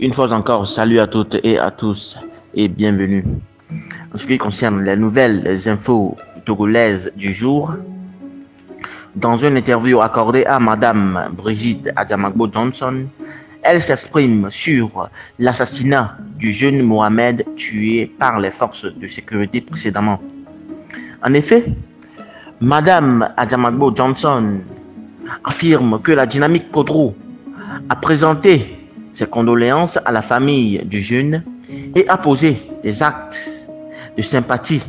Une fois encore, salut à toutes et à tous et bienvenue. En ce qui concerne les nouvelles infos togolaises du jour, dans une interview accordée à Madame Brigitte Adjamagbo Johnson, elle s'exprime sur l'assassinat du jeune Mohamed tué par les forces de sécurité précédemment. En effet, Madame Adjamagbo Johnson affirme que la dynamique Podro a présenté ses condoléances à la famille du jeune et a posé des actes de sympathie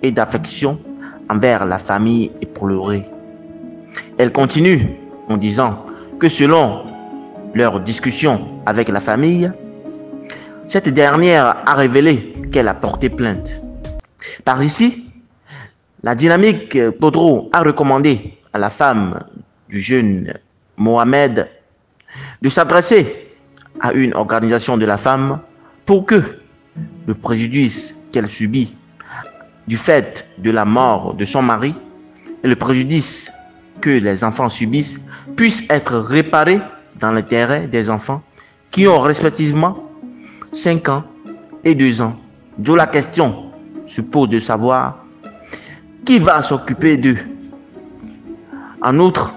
et d'affection envers la famille éplorée. Elle continue en disant que selon leur discussion avec la famille, cette dernière a révélé qu'elle a porté plainte. Par ici, la dynamique Podro a recommandé à la femme du jeune Mohamed de s'adresser à une organisation de la femme pour que le préjudice qu'elle subit du fait de la mort de son mari et le préjudice que les enfants subissent puissent être réparés dans l'intérêt des enfants qui ont respectivement 5 ans et 2 ans. D'où la question se pose de savoir qui va s'occuper d'eux. En outre,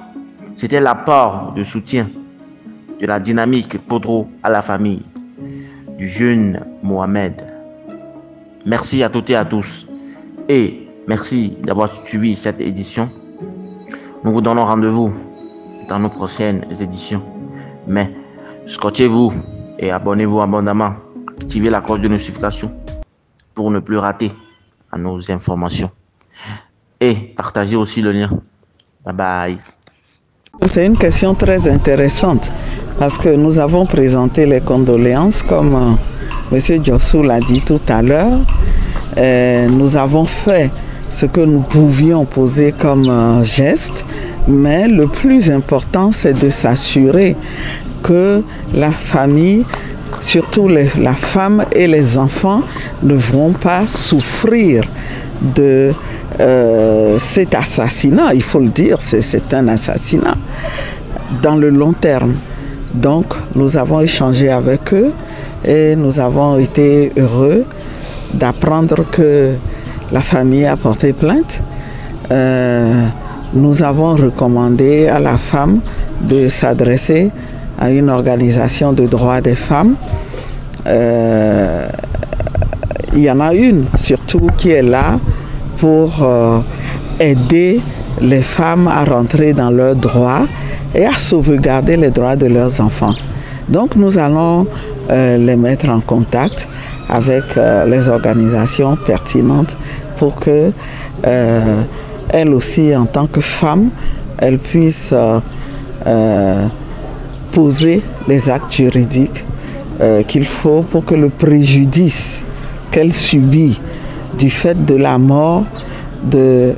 c'était l'apport de soutien de la dynamique Podro à la famille du jeune Mohamed. Merci à toutes et à tous et merci d'avoir suivi cette édition. Nous vous donnons rendez-vous dans nos prochaines éditions. Mais scotchez-vous et abonnez-vous abondamment. Activez la cloche de notification pour ne plus rater nos informations. Et partagez aussi le lien. Bye bye. C'est une question très intéressante parce que nous avons présenté les condoléances comme M. Diossou l'a dit tout à l'heure. Nous avons fait ce que nous pouvions poser comme geste, mais le plus important c'est de s'assurer que la famille, surtout la femme et les enfants, ne vont pas souffrir de cet assassinat. Il faut le dire, c'est un assassinat dans le long terme. Donc nous avons échangé avec eux et nous avons été heureux d'apprendre que la famille a porté plainte. Nous avons recommandé à la femme de s'adresser à une organisation de droits des femmes. Il y en a une surtout qui est là pour aider les femmes à rentrer dans leurs droits et à sauvegarder les droits de leurs enfants. Donc nous allons les mettre en contact avec les organisations pertinentes pour que elles aussi, en tant que femmes, elles puissent poser les actes juridiques qu'il faut pour que le préjudice qu'elle subit du fait de la mort de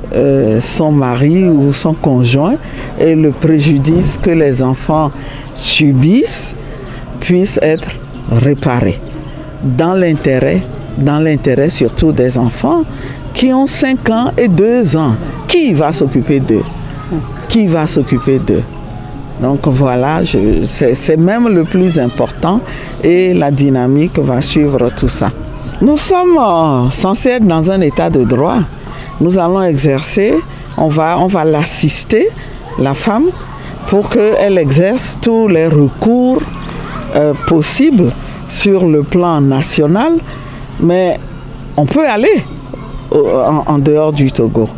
son mari ou son conjoint et le préjudice que les enfants subissent puisse être réparé dans l'intérêt surtout des enfants qui ont 5 ans et 2 ans. Qui va s'occuper d'eux? Qui va s'occuper d'eux? Donc voilà, c'est même le plus important et la dynamique va suivre tout ça. Nous sommes censés être dans un état de droit. Nous allons exercer, on va l'assister, la femme, pour qu'elle exerce tous les recours possibles sur le plan national, mais on peut aller en dehors du Togo.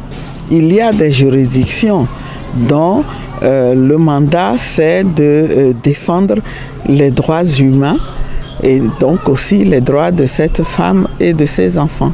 Il y a des juridictions dont le mandat c'est de défendre les droits humains et donc aussi les droits de cette femme et de ses enfants.